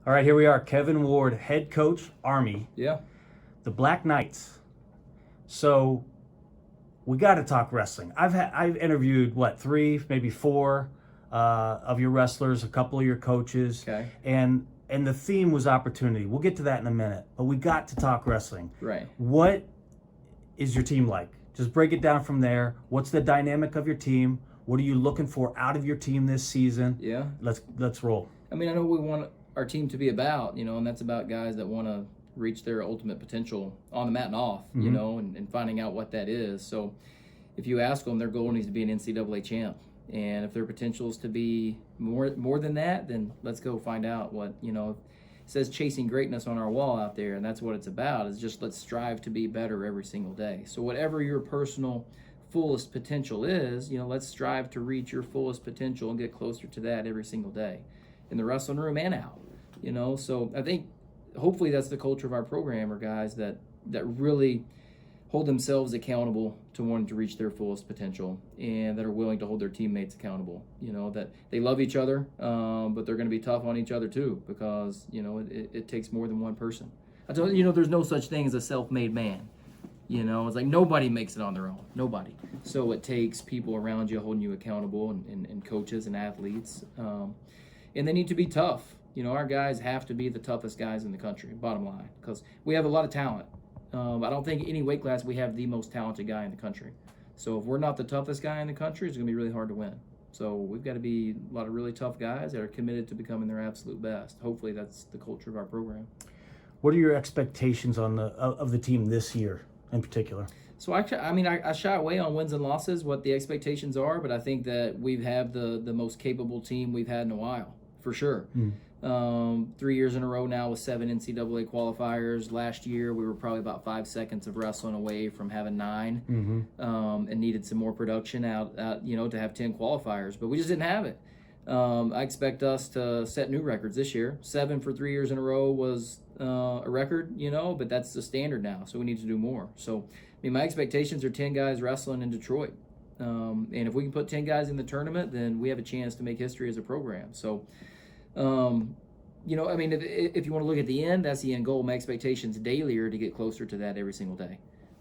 All right, here we are. Kevin Ward, head coach, Army, Yeah. the Black Knights. So we got to talk wrestling. I've interviewed three, maybe four of your wrestlers, a couple of your coaches, Okay. and the theme was opportunity. We'll get to that in a minute, but we got to talk wrestling. Right. What is your team like? Just break it down from there. What's the dynamic of your team? What are you looking for out of your team this season? Yeah. Let's roll. I mean, I know we want our team to be about, and that's about guys that want to reach their ultimate potential on the mat and off, and finding out what that is. So if you ask them, their goal needs to be an NCAA champ. And if their potential is to be more than that, then let's go find out what, it says chasing greatness on our wall out there, and that's what it's about, is just let's strive to be better every single day. So whatever your personal fullest potential is, let's strive to reach your fullest potential and get closer to that every single day in the wrestling room and out, So I think hopefully that's the culture of our program, are guys that really hold themselves accountable to wanting to reach their fullest potential, and that are willing to hold their teammates accountable, that they love each other, but they're going to be tough on each other too, because, it takes more than one person. I tell you, there's no such thing as a self-made man. It's like nobody makes it on their own. Nobody. So it takes people around you holding you accountable, and coaches and athletes. And they need to be tough. Our guys have to be the toughest guys in the country, bottom line, because we have a lot of talent. I don't think any weight class we have the most talented guy in the country. So if we're not the toughest guy in the country, it's going to be really hard to win. So we've got to be a lot of really tough guys that are committed to becoming their absolute best. Hopefully that's the culture of our program. What are your expectations of the team this year in particular? So I shy away on wins and losses, what the expectations are, but I think that we have the most capable team we've had in a while, for sure. 3 years in a row now with 7 NCAA qualifiers. Last year we were probably about 5 seconds of wrestling away from having 9, and needed some more production out to have 10 qualifiers, but we just didn't have it. I expect us to set new records this year. 7 for 3 years in a row was a record, but that's the standard now, so we need to do more. So my expectations are 10 guys wrestling in Detroit, and if we can put 10 guys in the tournament, then we have a chance to make history as a program. So if you want to look at the end, that's the end goal. My expectations daily are to get closer to that every single day.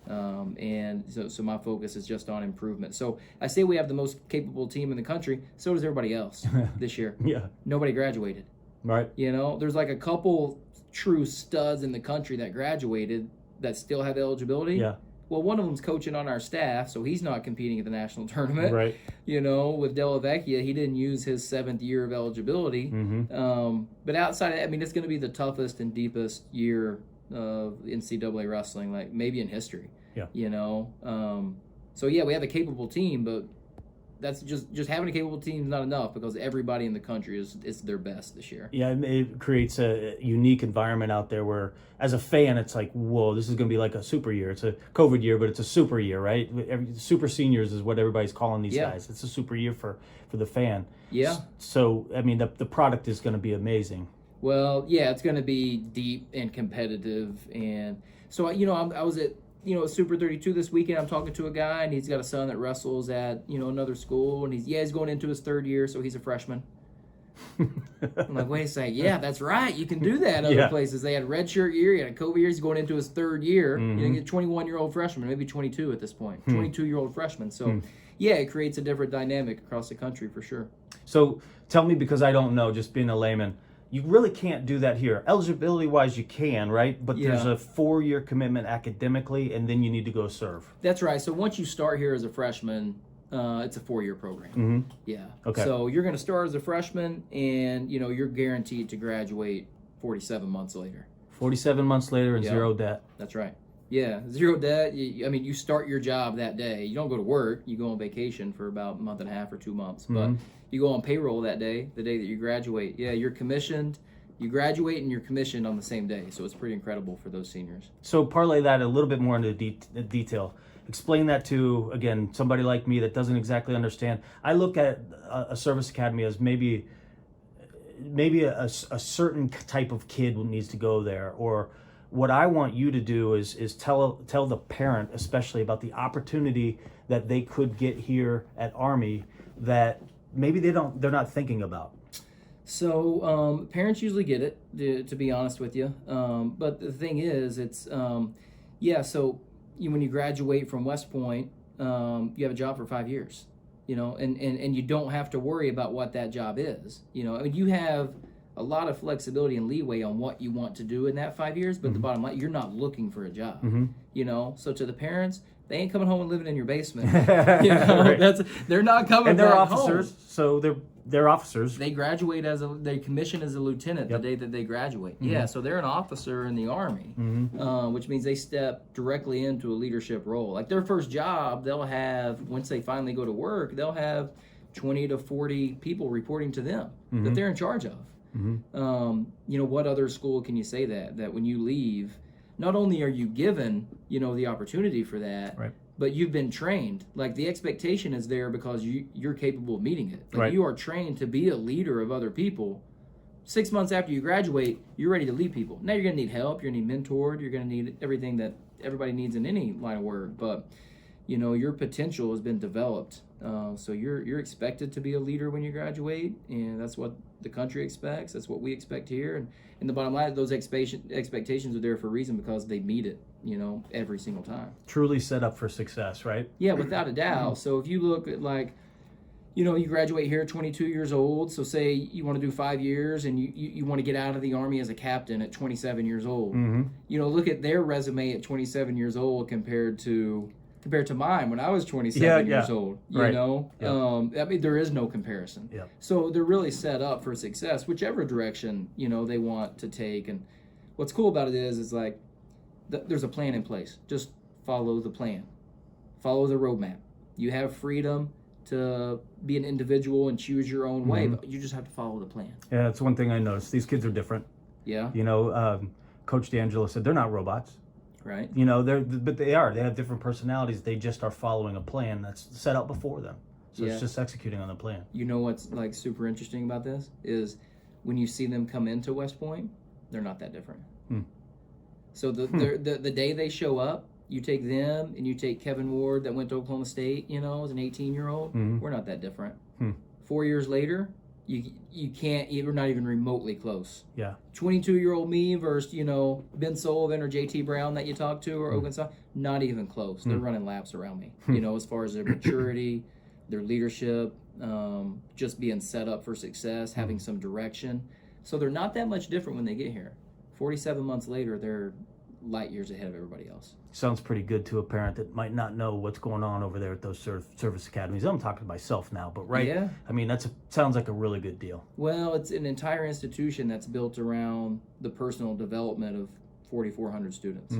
And so my focus is just on improvement. So I say we have the most capable team in the country. So does everybody else this year. Yeah. Nobody graduated. Right. There's like a couple true studs in the country that graduated that still have eligibility. Yeah. Well, one of them's coaching on our staff, so he's not competing at the national tournament. Right. With Della Vecchia, he didn't use his 7th year of eligibility. But outside of that, it's going to be the toughest and deepest year of NCAA wrestling, like maybe in history. Yeah. So yeah, we have a capable team, but that's just having a capable team is not enough, because everybody in the country is their best this year. Yeah, it creates a unique environment out there where, as a fan, it's like, whoa, this is going to be like a super year. It's a COVID year, but it's a super year, right? Super seniors is what everybody's calling these guys. It's a super year for the fan. Yeah. So, the product is going to be amazing. Well, yeah, it's going to be deep and competitive. And so, I was at Super 32 this weekend. I'm talking to a guy, and he's got a son that wrestles at, another school, and he's going into his 3rd year, so he's a freshman. I'm like, wait a second. Yeah, that's right. You can do that other places. They had redshirt year, he had a COVID year, he's going into his 3rd year. You get a 21-year-old freshman, maybe 22 at this point, 22-year-old freshman. So, yeah, it creates a different dynamic across the country for sure. So tell me, because I don't know, just being a layman, you really can't do that here. Eligibility-wise, you can, right? But there's a 4-year commitment academically, and then you need to go serve. That's right. So once you start here as a freshman, it's a 4-year program. Yeah. Okay. So you're going to start as a freshman, and you're guaranteed to graduate 47 months later. 47 months later and zero debt. That's right. Yeah, zero debt. You start your job that day. You don't go to work. You go on vacation for about a month and a half or 2 months. But you go on payroll that day, the day that you graduate. Yeah, you're commissioned. You graduate and you're commissioned on the same day. So it's pretty incredible for those seniors. So parlay that a little bit more into detail. Explain that to, again, somebody like me that doesn't exactly understand. I look at a service academy as maybe a certain type of kid needs to go there, or what I want you to do is tell the parent especially about the opportunity that they could get here at Army that maybe they're not thinking about. So parents usually get it, to be honest with you. But the thing is, it's So when you graduate from West Point, you have a job for 5 years, and you don't have to worry about what that job is. I mean, you have a lot of flexibility and leeway on what you want to do in that 5 years. But the bottom line, you're not looking for a job. So to the parents, they ain't coming home and living in your basement. Right. They're not coming. And they're back officers, home. so they're officers. They graduate they commission as a lieutenant the day that they graduate. Yeah, so they're an officer in the Army, which means they step directly into a leadership role. Like their first job, they'll have, once they finally go to work, they'll have 20 to 40 people reporting to them that they're in charge of. What other school can you say that when you leave, not only are you given, the opportunity for that, right, but you've been trained. Like the expectation is there because you're capable of meeting it. Like right. You are trained to be a leader of other people. 6 months after you graduate, you're ready to lead people. Now you're going to need help. You're going to need mentored. You're going to need everything that everybody needs in any line of work. But your potential has been developed. So you're expected to be a leader when you graduate, and that's what the country expects. That's what we expect here. And the bottom line, those expectations are there for a reason because they meet it, every single time. Truly set up for success, right? Yeah, without a doubt. So if you look at you graduate here at 22 years old. So say you want to do 5 years and you want to get out of the Army as a captain at 27 years old. Look at their resume at 27 years old compared to mine when I was 27 years old, right. I mean, there is no comparison. Yeah. So they're really set up for success, whichever direction, they want to take. And what's cool about it is like, there's a plan in place. Just follow the plan, follow the roadmap. You have freedom to be an individual and choose your own way, but you just have to follow the plan. Yeah, that's one thing I noticed. These kids are different. Yeah. Coach D'Angelo said they're not robots. Right. But they are. They have different personalities. They just are following a plan that's set up before them. So it's just executing on the plan. What's like super interesting about this is when you see them come into West Point, they're not that different. So the day they show up, you take them and you take Kevin Ward that went to Oklahoma State, as an 18-year-old. We're not that different. 4 years later, you're not even remotely close. Yeah. 22-year-old me versus, Ben Sullivan or JT Brown that you talked to or Ogunsa, not even close. They're running laps around me, as far as their maturity, their leadership, just being set up for success, having some direction. So they're not that much different when they get here. 47 months later, they're light years ahead of everybody else. Sounds pretty good to a parent that might not know what's going on over there at those service academies. I'm talking to myself now, but right? Yeah. I mean, sounds like a really good deal. Well, it's an entire institution that's built around the personal development of 4,400 students.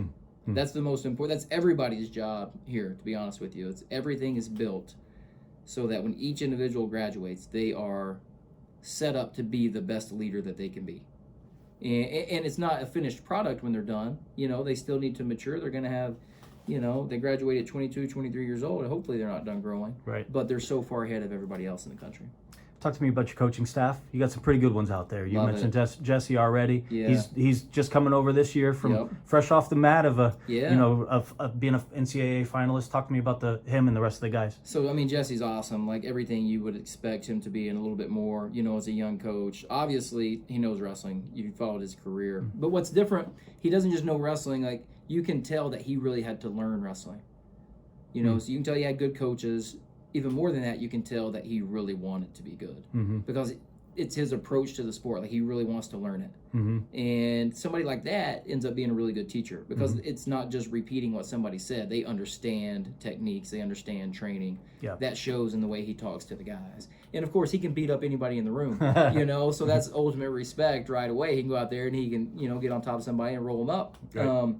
That's the most important. That's everybody's job here, to be honest with you. Everything is built so that when each individual graduates, they are set up to be the best leader that they can be. And it's not a finished product when they're done. They still need to mature. They're going to have, they graduate at 22, 23 years old, and hopefully they're not done growing. Right. But they're so far ahead of everybody else in the country. Talk to me about your coaching staff. You got some pretty good ones out there. You mentioned Jesse already. Yeah. He's just coming over this year from fresh off the mat of of being an NCAA finalist. Talk to me about him and the rest of the guys. So I mean, Jesse's awesome. Like everything you would expect him to be, and a little bit more. As a young coach, obviously he knows wrestling. You followed his career, but what's different? He doesn't just know wrestling. Like you can tell that he really had to learn wrestling. So you can tell he had good coaches. Even more than that, you can tell that he really wanted to be good because it's his approach to the sport. Like he really wants to learn it. And somebody like that ends up being a really good teacher because it's not just repeating what somebody said. They understand techniques. They understand training. Yeah. That shows in the way he talks to the guys. And of course, he can beat up anybody in the room, so that's ultimate respect right away. He can go out there and he can, get on top of somebody and roll them up. Right.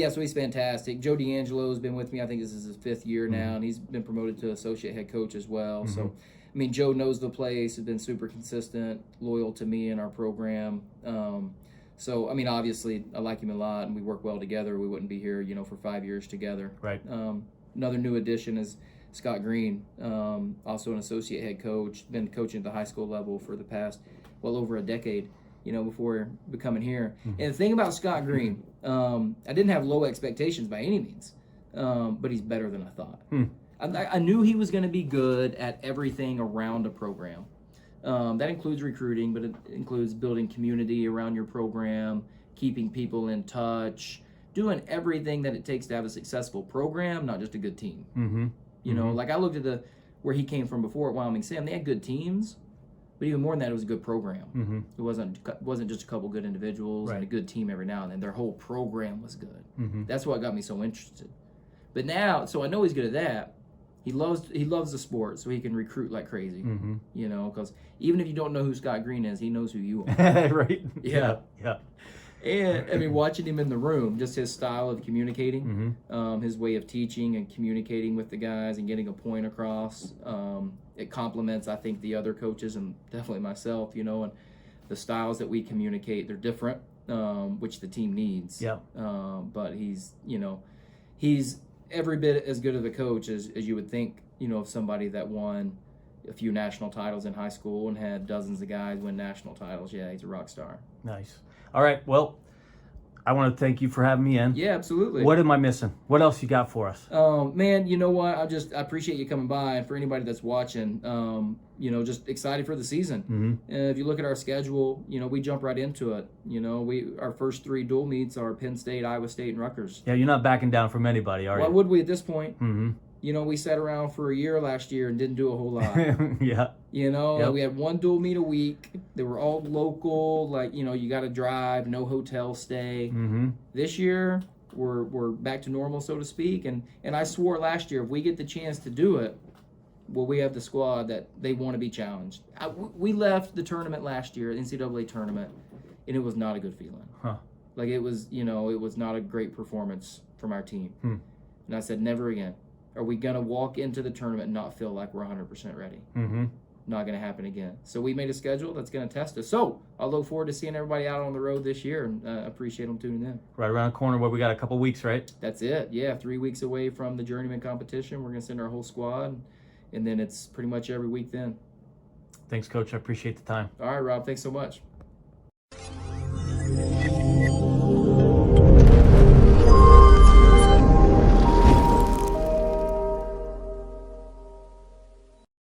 So he's fantastic. Joe D'Angelo has been with me. I think this is his 5th year now, and he's been promoted to associate head coach as well. So, I mean, Joe knows the place, has been super consistent, loyal to me and our program. So, I mean, obviously, I like him a lot, and we work well together. We wouldn't be here, for 5 years together. Right. Another new addition is Scott Green, also an associate head coach, been coaching at the high school level for the past, over a decade. Before becoming here. And the thing about Scott Green, I didn't have low expectations by any means, but he's better than I thought. I knew he was going to be good at everything around a program. That includes recruiting, but it includes building community around your program, keeping people in touch, doing everything that it takes to have a successful program, not just a good team. Mm-hmm. You know, like I looked at where he came from before at Wyoming Sam. They had good teams, but even more than that, it was a good program. Mm-hmm. It wasn't just a couple good individuals and a good team every now and then. Their whole program was good. Mm-hmm. That's what got me so interested. But now, so I know he's good at that. He loves the sport, so he can recruit like crazy. Mm-hmm. You know, because even if you don't know who Scott Green is, he knows who you are. Right. Yeah. Yeah. And I mean, watching him in the room, just his style of communicating, his way of teaching and communicating with the guys and getting a point across, it complements, I think, the other coaches and definitely myself. You know, and the styles that we communicate, they're different, which the team needs. Yeah. But he's every bit as good of a coach as you would think. You know, of somebody that won a few national titles in high school and had dozens of guys win national titles. Yeah, he's a rock star. Nice. All right. Well, I want to thank you for having me in. Yeah, absolutely. What am I missing? What else you got for us? Man, you know what? I appreciate you coming by, and for anybody that's watching, you know, just excited for the season. Mm-hmm. If you look at our schedule, you know, we jump right into it. You know, our first 3 dual meets are Penn State, Iowa State, and Rutgers. Yeah, you're not backing down from anybody, are you? Why would we at this point? Mm-hmm. You know, we sat around for a year last year and didn't do a whole lot. Yeah. You know, Yep. we had 1 dual meet a week. They were all local, like, you know, you got to drive, no hotel stay. Mm-hmm. This year, we're back to normal, so to speak. And I swore last year, if we get the chance to do it, well, we have the squad that they want to be challenged. We left the tournament last year, NCAA tournament, and it was not a good feeling. Huh. Like, it was, you know, it was not a great performance from our team. And I said, never again. Are we going to walk into the tournament and not feel like we're 100% ready? Mm-hmm. Not going to happen again. So we made a schedule that's going to test us. So I'll look forward to seeing everybody out on the road this year, and appreciate them tuning in. Right around the corner where we got a couple weeks, right? That's it. Yeah, 3 weeks away from the Journeyman competition. We're going to send our whole squad, and then it's pretty much every week then. Thanks, Coach. I appreciate the time. All right, Rob. Thanks so much.